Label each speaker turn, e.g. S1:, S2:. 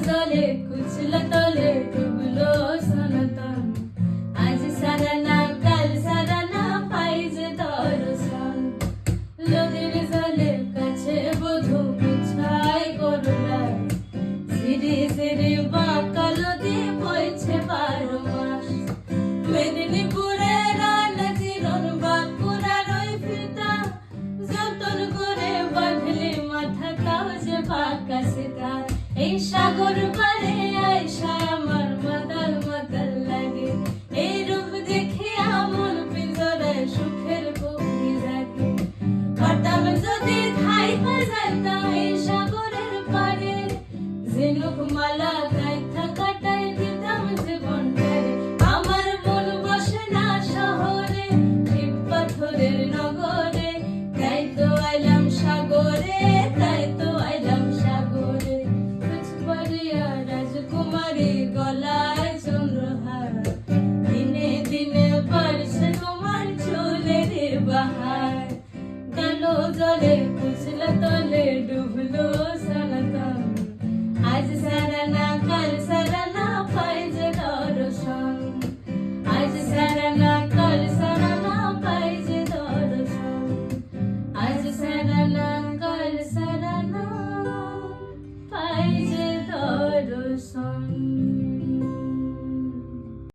S1: জলে কুচলা তলে ডুবলো সনাতন আজ সারা না কাল সারা না পাই যে দর্শন নদীর জলে কাছে বধূ বিছাই করলাম ধীরে ধীরে বাঁকা নদী বইছে 12 মাস মেদিনীপুরে রানা চিরন বাঁকুড়ার ওই ফিতা যতন করে বাঁধলে মাথা তাও যে বাঁকা সেটা এই সাগর পারে আইসা আমার মাতাল মাতাল লাগে এই রূপ দেখে আমন পিঞ্জরায় সুখের পক্ষী জাগে পাতাম যদি ঠাই যাইতাম এই সাগরের পারে ঝিনুক মালা গাইথা কাটাই দিতাম জীবনটারে আমার মন বসে না শহরে ইট পাথরের নগরে তাই তো আইলাম সাগরে তাই তো আইলাম সাগরে কুচবাড়িয়া রাজকুমারী গলায় চন্দ্রহার দিনে দিনে বাড়ছে তোমার চুলের বাহার গেল জলে কুচলা তলে ডুবলো